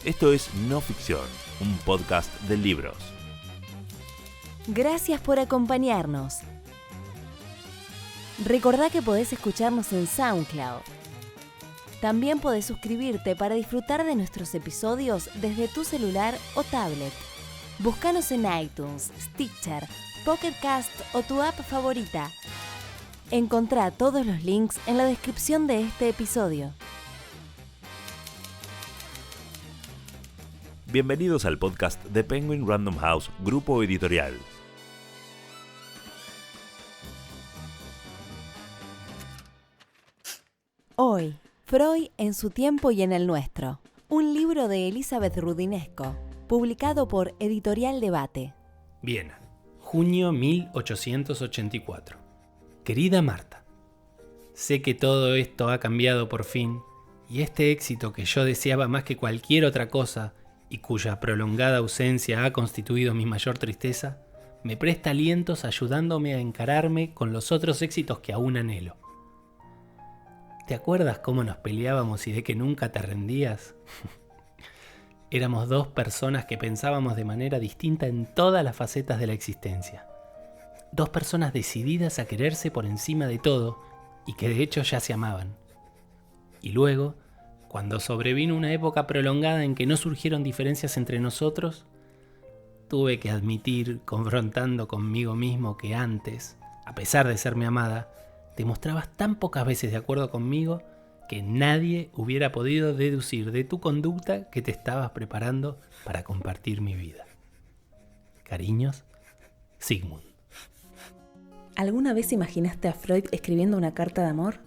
Esto es No Ficción, un podcast de libros. Gracias por acompañarnos. Recordá que podés escucharnos en SoundCloud. También podés suscribirte para disfrutar de nuestros episodios desde tu celular o tablet. Búscanos en iTunes, Stitcher, Pocket Cast o tu app favorita. Encontrá todos los links en la descripción de este episodio. Bienvenidos al podcast de Penguin Random House, grupo editorial. Hoy, Freud en su tiempo y en el nuestro. Un libro de Elizabeth Roudinesco, publicado por Editorial Debate. Viena, junio 1884. Querida Marta, sé que todo esto ha cambiado por fin, y este éxito que yo deseaba más que cualquier otra cosa, y cuya prolongada ausencia ha constituido mi mayor tristeza, me presta alientos ayudándome a encararme con los otros éxitos que aún anhelo. ¿Te acuerdas cómo nos peleábamos y de que nunca te rendías? Éramos dos personas que pensábamos de manera distinta en todas las facetas de la existencia. Dos personas decididas a quererse por encima de todo y que de hecho ya se amaban. Y luego, cuando sobrevino una época prolongada en que no surgieron diferencias entre nosotros, tuve que admitir, confrontando conmigo mismo, que antes, a pesar de ser mi amada, te mostrabas tan pocas veces de acuerdo conmigo que nadie hubiera podido deducir de tu conducta que te estabas preparando para compartir mi vida. Cariños, Sigmund. ¿Alguna vez imaginaste a Freud escribiendo una carta de amor?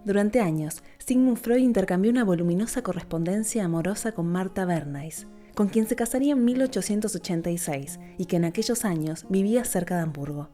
Durante años, Sigmund Freud intercambió una voluminosa correspondencia amorosa con Martha Bernays, con quien se casaría en 1886 y que en aquellos años vivía cerca de Hamburgo.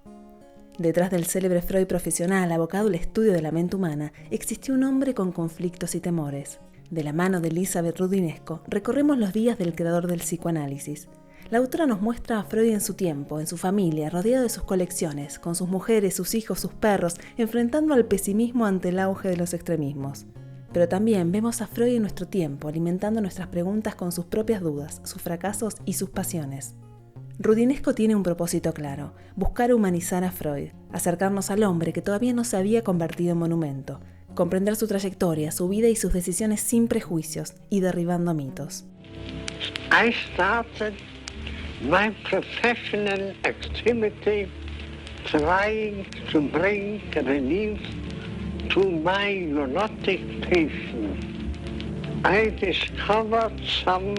Detrás del célebre Freud profesional abocado al estudio de la mente humana, existió un hombre con conflictos y temores. De la mano de Elizabeth Roudinesco, recorremos los días del creador del psicoanálisis. La autora nos muestra a Freud en su tiempo, en su familia, rodeado de sus colecciones, con sus mujeres, sus hijos, sus perros, enfrentando al pesimismo ante el auge de los extremismos. Pero también vemos a Freud en nuestro tiempo, alimentando nuestras preguntas con sus propias dudas, sus fracasos y sus pasiones. Roudinesco tiene un propósito claro: buscar humanizar a Freud, acercarnos al hombre que todavía no se había convertido en monumento, comprender su trayectoria, su vida y sus decisiones sin prejuicios y derribando mitos. I started my professional activity trying to bring relief to my neurotic patient. I discovered some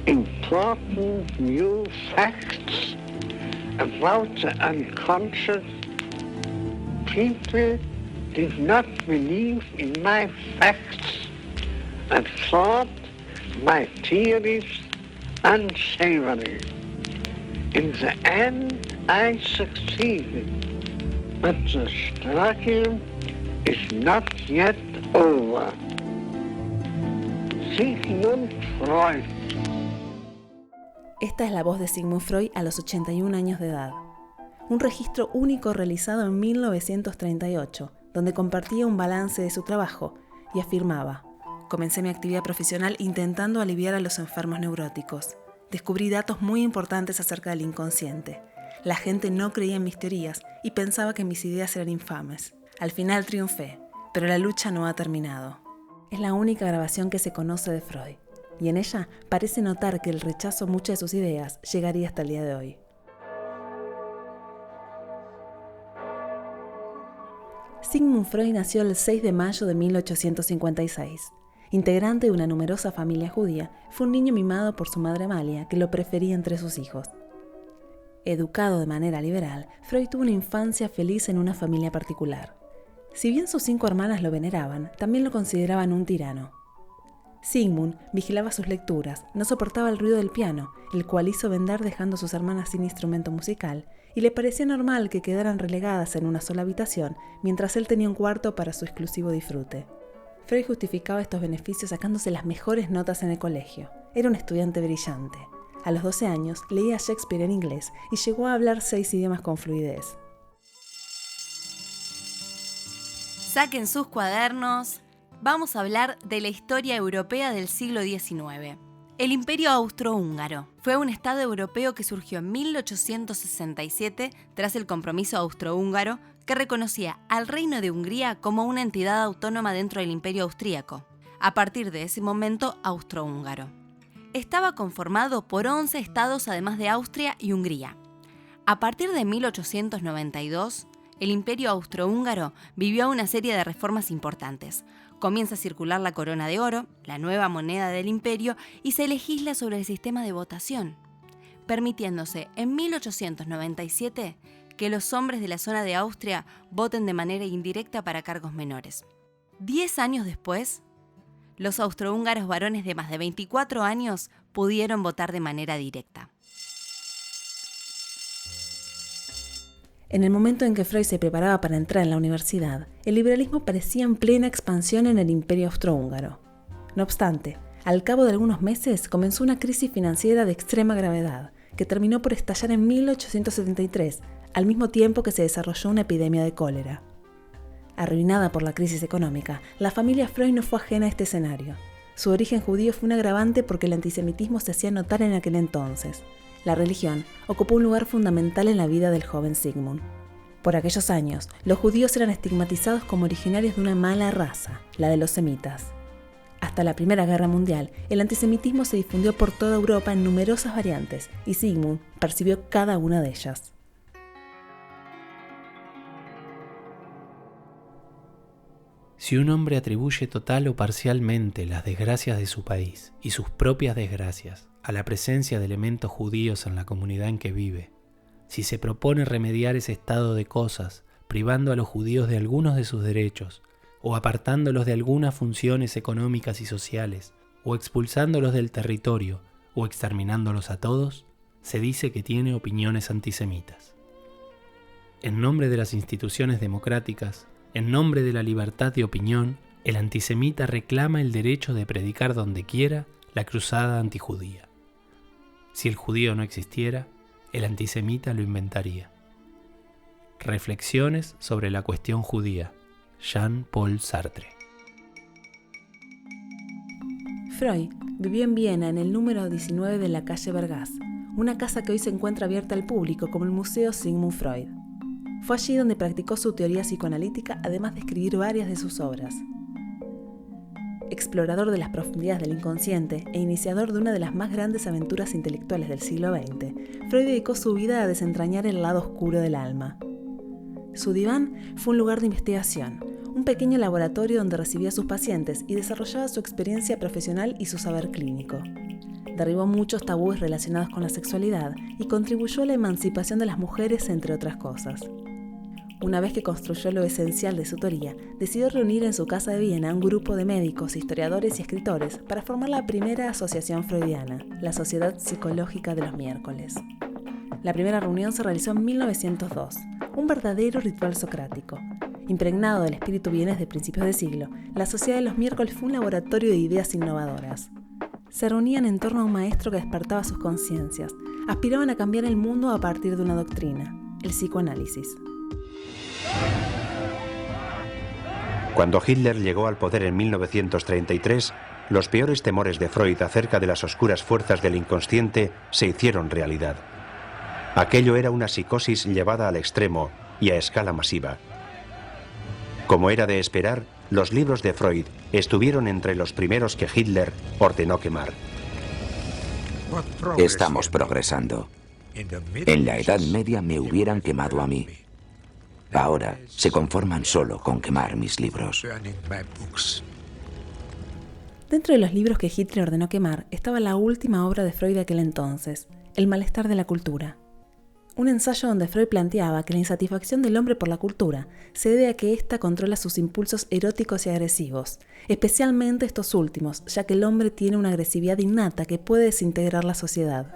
important new facts about the unconscious. People did not believe in my facts and thought my theories unsavory. In the end, I succeeded, but the struggle is not yet over. Sigmund Freud. Esta es la voz de Sigmund Freud a los 81 años de edad. Un registro único realizado en 1938, donde compartía un balance de su trabajo y afirmaba: comencé mi actividad profesional intentando aliviar a los enfermos neuróticos. Descubrí datos muy importantes acerca del inconsciente. La gente no creía en mis teorías y pensaba que mis ideas eran infames. Al final triunfé, pero la lucha no ha terminado. Es la única grabación que se conoce de Freud, y en ella parece notar que el rechazo a muchas de sus ideas llegaría hasta el día de hoy. Sigmund Freud nació el 6 de mayo de 1856. Integrante de una numerosa familia judía, fue un niño mimado por su madre Amalia, que lo prefería entre sus hijos. Educado de manera liberal, Freud tuvo una infancia feliz en una familia particular. Si bien sus 5 hermanas lo veneraban, también lo consideraban un tirano. Sigmund vigilaba sus lecturas, no soportaba el ruido del piano, el cual hizo vender dejando a sus hermanas sin instrumento musical, y le parecía normal que quedaran relegadas en una sola habitación, mientras él tenía un cuarto para su exclusivo disfrute. Freud justificaba estos beneficios sacándose las mejores notas en el colegio. Era un estudiante brillante. A los 12 años leía Shakespeare en inglés y llegó a hablar 6 idiomas con fluidez. Saquen sus cuadernos. Vamos a hablar de la historia europea del siglo XIX. El Imperio Austrohúngaro fue un estado europeo que surgió en 1867 tras el compromiso austrohúngaro que reconocía al Reino de Hungría como una entidad autónoma dentro del Imperio Austríaco, a partir de ese momento austrohúngaro. Estaba conformado por 11 estados además de Austria y Hungría. A partir de 1892, el Imperio Austrohúngaro vivió una serie de reformas importantes. Comienza a circular la corona de oro, la nueva moneda del imperio, y se legisla sobre el sistema de votación, permitiéndose en 1897 que los hombres de la zona de Austria voten de manera indirecta para cargos menores. 10 años después, los austrohúngaros varones de más de 24 años pudieron votar de manera directa. En el momento en que Freud se preparaba para entrar en la universidad, el liberalismo parecía en plena expansión en el Imperio Austrohúngaro. No obstante, al cabo de algunos meses comenzó una crisis financiera de extrema gravedad, que terminó por estallar en 1873, al mismo tiempo que se desarrolló una epidemia de cólera. Arruinada por la crisis económica, la familia Freud no fue ajena a este escenario. Su origen judío fue un agravante porque el antisemitismo se hacía notar en aquel entonces. La religión ocupó un lugar fundamental en la vida del joven Sigmund. Por aquellos años, los judíos eran estigmatizados como originarios de una mala raza, la de los semitas. Hasta la Primera Guerra Mundial, el antisemitismo se difundió por toda Europa en numerosas variantes, y Sigmund percibió cada una de ellas. Si un hombre atribuye total o parcialmente las desgracias de su país y sus propias desgracias a la presencia de elementos judíos en la comunidad en que vive, si se propone remediar ese estado de cosas privando a los judíos de algunos de sus derechos, o apartándolos de algunas funciones económicas y sociales, o expulsándolos del territorio, o exterminándolos a todos, se dice que tiene opiniones antisemitas. En nombre de las instituciones democráticas, en nombre de la libertad de opinión, el antisemita reclama el derecho de predicar donde quiera la cruzada antijudía. Si el judío no existiera, el antisemita lo inventaría. Reflexiones sobre la cuestión judía. Jean-Paul Sartre. Freud vivió en Viena en el número 19 de la calle Vergas, una casa que hoy se encuentra abierta al público como el Museo Sigmund Freud. Fue allí donde practicó su teoría psicoanalítica, además de escribir varias de sus obras. Explorador de las profundidades del inconsciente e iniciador de una de las más grandes aventuras intelectuales del siglo XX, Freud dedicó su vida a desentrañar el lado oscuro del alma. Su diván fue un lugar de investigación, un pequeño laboratorio donde recibía a sus pacientes y desarrollaba su experiencia profesional y su saber clínico. Derribó muchos tabúes relacionados con la sexualidad y contribuyó a la emancipación de las mujeres, entre otras cosas. Una vez que construyó lo esencial de su teoría, decidió reunir en su casa de Viena un grupo de médicos, historiadores y escritores para formar la primera asociación freudiana, la Sociedad Psicológica de los Miércoles. La primera reunión se realizó en 1902, un verdadero ritual socrático. Impregnado del espíritu vienés de principios de siglo, la Sociedad de los Miércoles fue un laboratorio de ideas innovadoras. Se reunían en torno a un maestro que despertaba sus conciencias, aspiraban a cambiar el mundo a partir de una doctrina, el psicoanálisis. Cuando Hitler llegó al poder en 1933, los peores temores de Freud acerca de las oscuras fuerzas del inconsciente se hicieron realidad. Aquello era una psicosis llevada al extremo y a escala masiva. Como era de esperar, los libros de Freud estuvieron entre los primeros que Hitler ordenó quemar. Estamos progresando. En la Edad Media me hubieran quemado a mí. Ahora se conforman solo con quemar mis libros. Dentro de los libros que Hitler ordenó quemar estaba la última obra de Freud de aquel entonces, El malestar de la cultura. Un ensayo donde Freud planteaba que la insatisfacción del hombre por la cultura se debe a que ésta controla sus impulsos eróticos y agresivos, especialmente estos últimos, ya que el hombre tiene una agresividad innata que puede desintegrar la sociedad.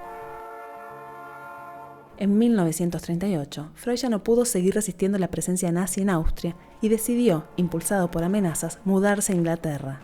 En 1938, Freud ya no pudo seguir resistiendo la presencia nazi en Austria y decidió, impulsado por amenazas, mudarse a Inglaterra.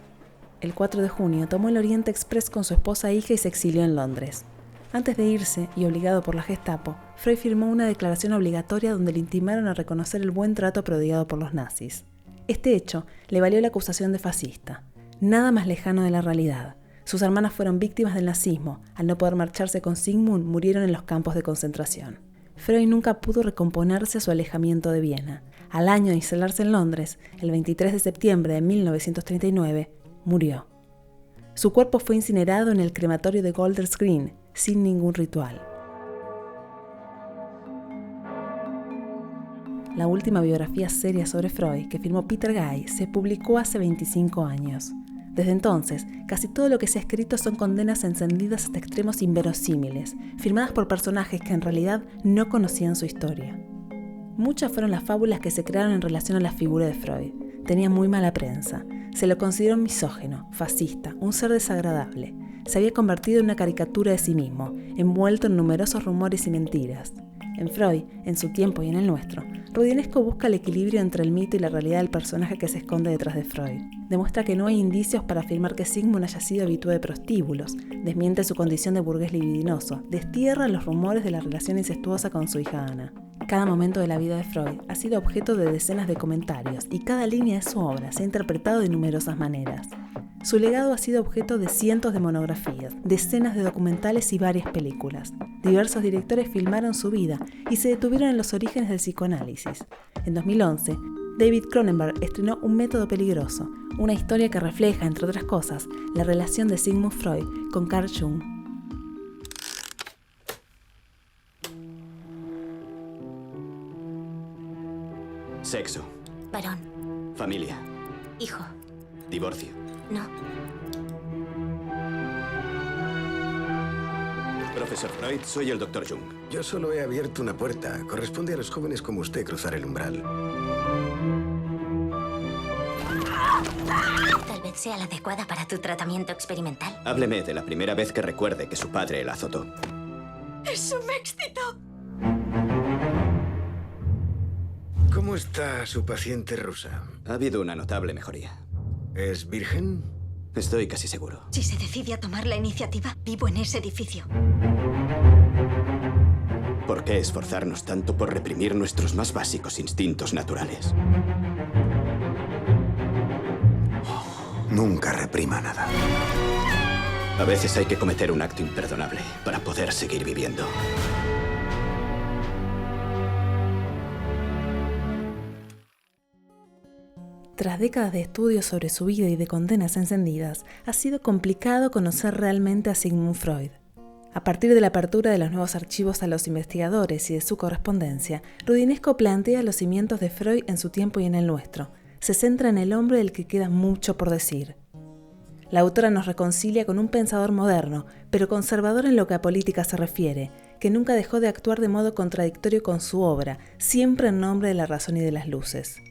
El 4 de junio tomó el Oriente Express con su esposa e hija y se exilió en Londres. Antes de irse, y obligado por la Gestapo, Freud firmó una declaración obligatoria donde le intimaron a reconocer el buen trato prodigado por los nazis. Este hecho le valió la acusación de fascista. Nada más lejano de la realidad. Sus hermanas fueron víctimas del nazismo. Al no poder marcharse con Sigmund, murieron en los campos de concentración. Freud nunca pudo recomponerse a su alejamiento de Viena. Al año de instalarse en Londres, el 23 de septiembre de 1939, murió. Su cuerpo fue incinerado en el crematorio de Golders Green, sin ningún ritual. La última biografía seria sobre Freud, que firmó Peter Guy, se publicó hace 25 años. Desde entonces, casi todo lo que se ha escrito son condenas encendidas hasta extremos inverosímiles, firmadas por personajes que en realidad no conocían su historia. Muchas fueron las fábulas que se crearon en relación a la figura de Freud. Tenía muy mala prensa. Se lo consideró misógino, fascista, un ser desagradable. Se había convertido en una caricatura de sí mismo, envuelto en numerosos rumores y mentiras. En Freud, en su tiempo y en el nuestro, Rudinesco busca el equilibrio entre el mito y la realidad del personaje que se esconde detrás de Freud. Demuestra que no hay indicios para afirmar que Sigmund haya sido habitué de prostíbulos, desmiente su condición de burgués libidinoso, destierra los rumores de la relación incestuosa con su hija Ana. Cada momento de la vida de Freud ha sido objeto de decenas de comentarios y cada línea de su obra se ha interpretado de numerosas maneras. Su legado ha sido objeto de cientos de monografías, decenas de documentales y varias películas. Diversos directores filmaron su vida y se detuvieron en los orígenes del psicoanálisis. En 2011, David Cronenberg estrenó Un método peligroso, una historia que refleja, entre otras cosas, la relación de Sigmund Freud con Carl Jung. Sexo. Varón. Familia. Hijo. Divorcio. No. Profesor Freud, soy el Dr. Jung. Yo solo he abierto una puerta. Corresponde a los jóvenes como usted cruzar el umbral. Tal vez sea la adecuada para tu tratamiento experimental. Hábleme de la primera vez que recuerde que su padre la azotó. ¡Eso me excitó! ¿Cómo está su paciente rusa? Ha habido una notable mejoría. ¿Es virgen? Estoy casi seguro. Si se decide a tomar la iniciativa, vivo en ese edificio. ¿Por qué esforzarnos tanto por reprimir nuestros más básicos instintos naturales? Nunca reprima nada. A veces hay que cometer un acto imperdonable para poder seguir viviendo. Tras décadas de estudios sobre su vida y de condenas encendidas, ha sido complicado conocer realmente a Sigmund Freud. A partir de la apertura de los nuevos archivos a los investigadores y de su correspondencia, Rudinesco plantea los cimientos de Freud en su tiempo y en el nuestro. Se centra en el hombre del que queda mucho por decir. La autora nos reconcilia con un pensador moderno, pero conservador en lo que a política se refiere, que nunca dejó de actuar de modo contradictorio con su obra, siempre en nombre de la razón y de las luces.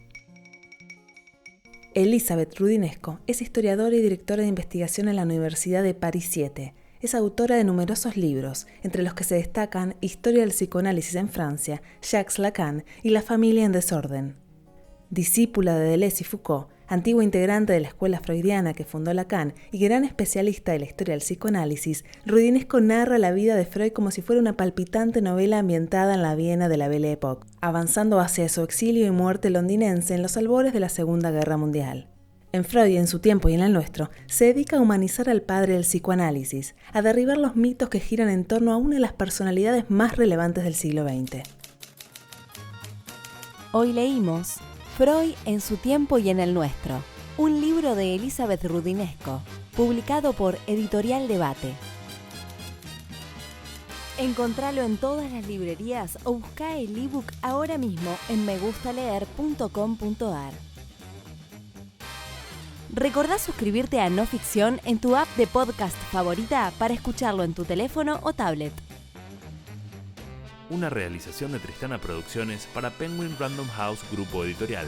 Elisabeth Rudinesco es historiadora y directora de investigación en la Universidad de París 7. Es autora de numerosos libros, entre los que se destacan Historia del psicoanálisis en Francia, Jacques Lacan y La familia en desorden. Discípula de Deleuze y Foucault, antigua integrante de la escuela freudiana que fundó Lacan y gran especialista de la historia del psicoanálisis, Rudinesco narra la vida de Freud como si fuera una palpitante novela ambientada en la Viena de la Belle Époque, avanzando hacia su exilio y muerte londinense en los albores de la Segunda Guerra Mundial. En Freud, en su tiempo y en el nuestro, se dedica a humanizar al padre del psicoanálisis, a derribar los mitos que giran en torno a una de las personalidades más relevantes del siglo XX. Hoy leímos Freud en su tiempo y en el nuestro, un libro de Elisabeth Rudinesco, publicado por Editorial Debate. Encontralo en todas las librerías o busca el ebook ahora mismo en megustaleer.com.ar. Recordá suscribirte a No Ficción en tu app de podcast favorita para escucharlo en tu teléfono o tablet. Una realización de Tristana Producciones para Penguin Random House Grupo Editorial.